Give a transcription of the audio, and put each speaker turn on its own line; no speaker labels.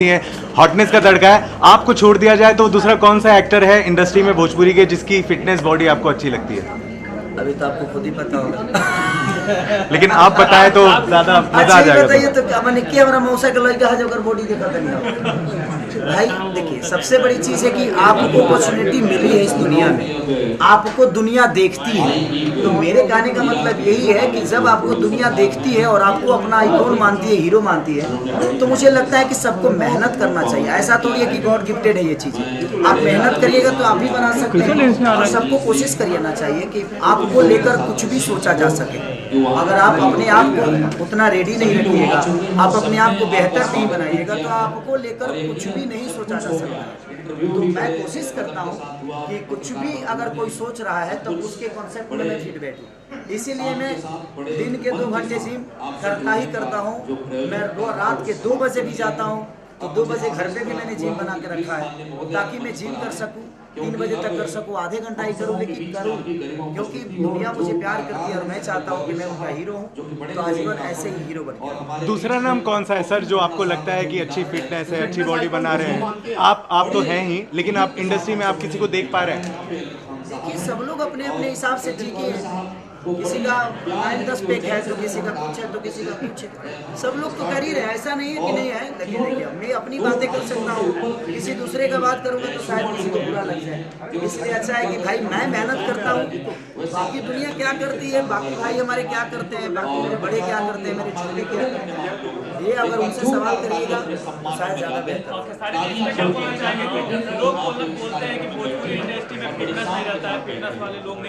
है, हॉटनेस का तड़का है। आपको छोड़ दिया जाए तो दूसरा कौन सा एक्टर है इंडस्ट्री में भोजपुरी के जिसकी फिटनेस बॉडी आपको अच्छी लगती है?
अभी तो आपको खुद ही पता होगा।
लेकिन आप बताएं तो ज्यादा मजा आ जाएगा।
बताइए तो क्या मैंने किया, हमारा मौसा का लड़का है जो अगर बॉडी देखा था नहीं भाई। देखिए, सबसे बड़ी चीज़ है कि आपको अपॉर्चुनिटी मिली है इस दुनिया में, आपको दुनिया देखती है। तो मेरे कहने का मतलब यही है कि जब आपको दुनिया देखती है और आपको अपना आइकॉन मानती है, हीरो मानती है, तो मुझे लगता है कि सबको मेहनत करना चाहिए। ऐसा थोड़ी है कि गॉड गिफ्टेड है ये चीज़ें। आप मेहनत करिएगा तो आप भी बना सकते हैं, और सबको कोशिश करिए चाहिए कि आपको लेकर कुछ भी सोचा जा सके। अगर आप अपने आप को उतना रेडी नहीं रखिएगा, आप अपने आप को बेहतर नहीं बनाइएगा, तो आपको लेकर कुछ भी नहीं सोचा जा सकता है। तो मैं कोशिश करता हूँ कि कुछ भी अगर कोई सोच रहा है तो उसके कॉन्सेप्ट में मैं फिट बैठूँ। इसीलिए मैं दिन के 2 घंटे जिम करता ही करता हूँ। मैं रात के 2 बजे भी जाता हूँ, तो 2 बजे घर पे भी मैंने जिम बना के रखा है ताकि मैं जिम कर सकूँ, 3 बजे तक कर सकूँ। आधे घंटा ही करूँ लेकिन करूँ, क्योंकि दुनिया मुझे प्यार करती है और मैं चाहता हूँ कि मैं उनका हीरो हूँ, तो आजीवन ऐसे ही हीरो बन गया।
दूसरा नाम कौन सा है सर जो आपको लगता है कि अच्छी फिटनेस है, अच्छी बॉडी बना रहे हैं? आप तो हैं ही, लेकिन आप इंडस्ट्री में आप किसी को देख पा रहे हैं?
देखिए, सब लोग अपने अपने हिसाब से जी के, किसी का 9-10 पेक है तो किसी का कुछ है तो किसी का कुछ है। सब लोग तो कर ही रहे हैं, ऐसा नहीं है कि नहीं है। लेकिन देखिए, मैं अपनी बातें कर सकता हूँ, किसी दूसरे का बात करूँगा तो शायद किसी को बुरा लग जाए। इसलिए अच्छा है कि भाई मैं मेहनत करता हूँ, बाकी दुनिया क्या करती है, बाकी भाई हमारे क्या करते हैं, बाकी मेरे बड़े क्या करते हैं, मेरे छोटे क्या करते हैं, ये अगर उनसे सवाल करिएगा तो शायद ज़्यादा बेहतर
लोग बोलते हैं कि भोजपुरी इंडस्ट्री में फिटनेस नहीं रहता है, फिटनेस वाले लोग नहीं